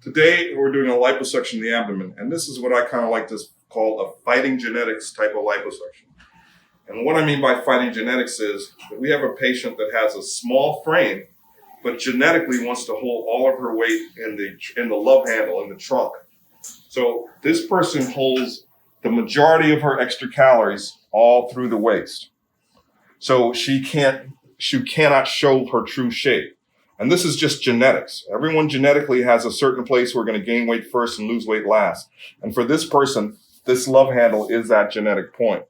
Today, we're doing a liposuction of the abdomen, and this is what I kind of like to call a fighting genetics type of liposuction. And what I mean by fighting genetics is that we have a patient that has a small frame, but genetically wants to hold all of her weight in the love handle, in the trunk. So this person holds the majority of her extra calories all through the waist. So she cannot show her true shape. And this is just genetics. Everyone genetically has a certain place where we're going to gain weight first and lose weight last. And for this person, this love handle is that genetic point.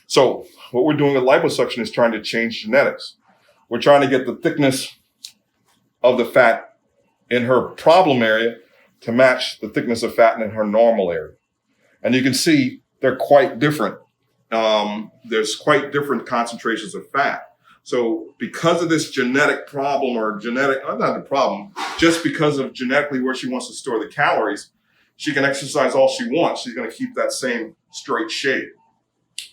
So what we're doing with liposuction is trying to change genetics. We're trying to get the thickness of the fat in her problem area to match the thickness of fat in her normal area. And you can see they're quite different. There's quite different concentrations of fat. So because of this genetic problem not the problem, just because of genetically where she wants to store the calories, she can exercise all she wants. She's going to keep that same straight shape.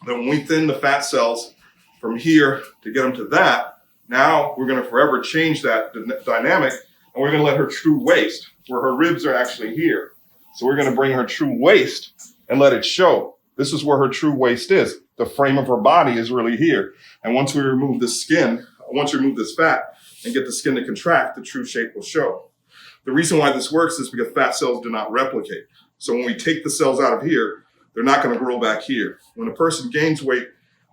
Then when we thin the fat cells from here to get them to that, now we're going to forever change that dynamic, and we're going to let her true waist, where her ribs are actually here. So we're going to bring her true waist and let it show. This is where her true waist is. The frame of her body is really here. And once we remove the skin, once we remove this fat and get the skin to contract, the true shape will show. The reason why this works is because fat cells do not replicate. So when we take the cells out of here, they're not going to grow back here. When a person gains weight,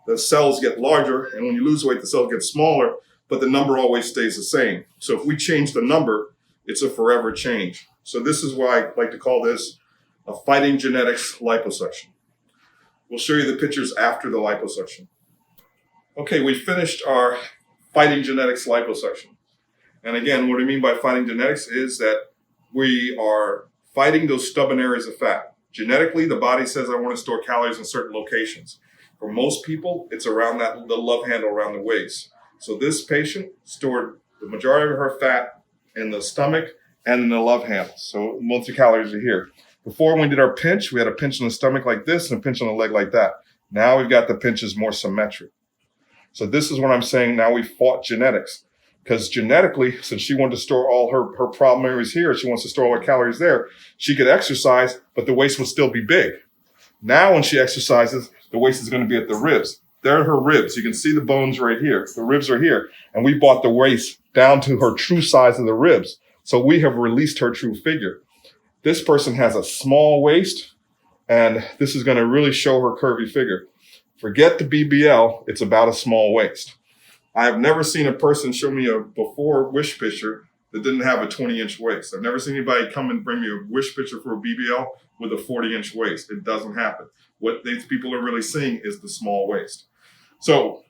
the cells get larger, and when you lose weight, the cells get smaller, but the number always stays the same. So if we change the number, it's a forever change. So this is why I like to call this a fighting genetics liposuction. We'll show you the pictures after the liposuction. Okay, we finished our fighting genetics liposuction. And again, what I mean by fighting genetics is that we are fighting those stubborn areas of fat. Genetically, the body says I want to store calories in certain locations. For most people, it's around the love handle around the waist. So this patient stored the majority of her fat in the stomach and in the love handle. So most of the calories are here. Before, when we did our pinch, we had a pinch in the stomach like this and a pinch on the leg like that. Now we've got the pinches more symmetric. So this is what I'm saying. Now we fought genetics, because genetically, since she wanted to store all her problem areas here, she wants to store all her calories there, she could exercise, but the waist will still be big. Now when she exercises, the waist is going to be at the ribs. There are her ribs. You can see the bones right here. The ribs are here. And we brought the waist down to her true size of the ribs. So we have released her true figure. This person has a small waist, and this is going to really show her curvy figure. Forget the BBL, it's about a small waist. I have never seen a person show me a before wish picture that didn't have a 20-inch waist. I've never seen anybody come and bring me a wish picture for a BBL with a 40-inch waist. It doesn't happen. What these people are really seeing is the small waist. So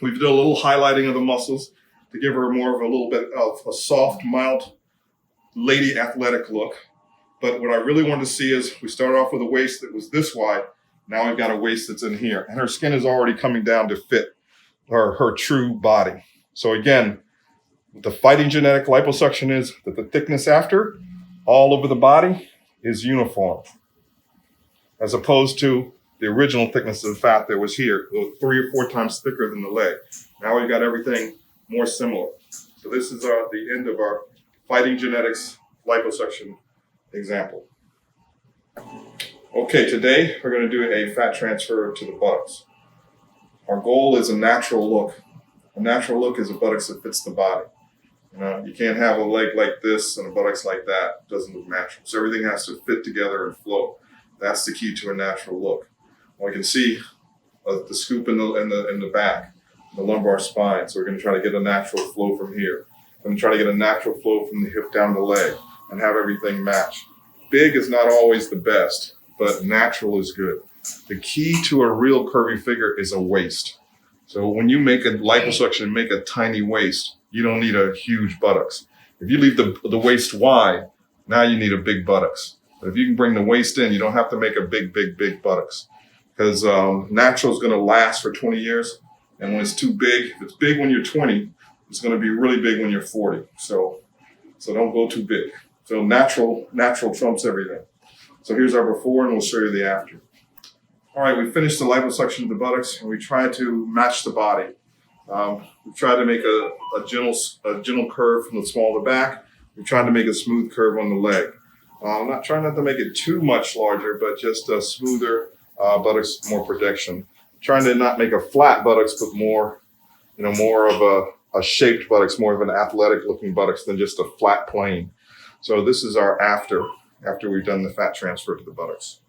we've done a little highlighting of the muscles to give her more of a little bit of a soft, mild, lady athletic look. But what I really wanted to see is we started off with a waist that was this wide. Now we've got a waist that's in here, and her skin is already coming down to fit her true body. So again, the fighting genetic liposuction is that the thickness after all over the body is uniform, as opposed to the original thickness of the fat that was here, 3 or 4 times thicker than the leg. Now we've got everything more similar. So this is the end of our fighting genetics liposuction example. Okay, today we're going to do a fat transfer to the buttocks. Our goal is a natural look. A natural look is a buttocks that fits the body. You can't have a leg like this and a buttocks like that. It doesn't look natural. So everything has to fit together and flow. That's the key to a natural look. We can see the scoop in the back, the lumbar spine. So we're going to try to get a natural flow from here. I'm going to try to get a natural flow from the hip down the leg and have everything match. Big is not always the best, but natural is good. The key to a real curvy figure is a waist. So when you make a liposuction and make a tiny waist, you don't need a huge buttocks. If you leave the waist wide, now you need a big buttocks. But if you can bring the waist in, you don't have to make a big buttocks. Because natural is going to last for 20 years. And when it's too big, if it's big when you're 20, it's going to be really big when you're 40. So don't go too big. So natural trumps everything. So here's our before, and we'll show you the after. All right, we finished the liposuction of the buttocks, and we tried to match the body. We tried to make a gentle curve from the small to the back. We're trying to make a smooth curve on the leg. I'm not trying not to make it too much larger, but just a smoother buttocks, more projection. Trying to not make a flat buttocks, but more, more of a shaped buttocks, more of an athletic looking buttocks than just a flat plane. So this is our after we've done the fat transfer to the buttocks.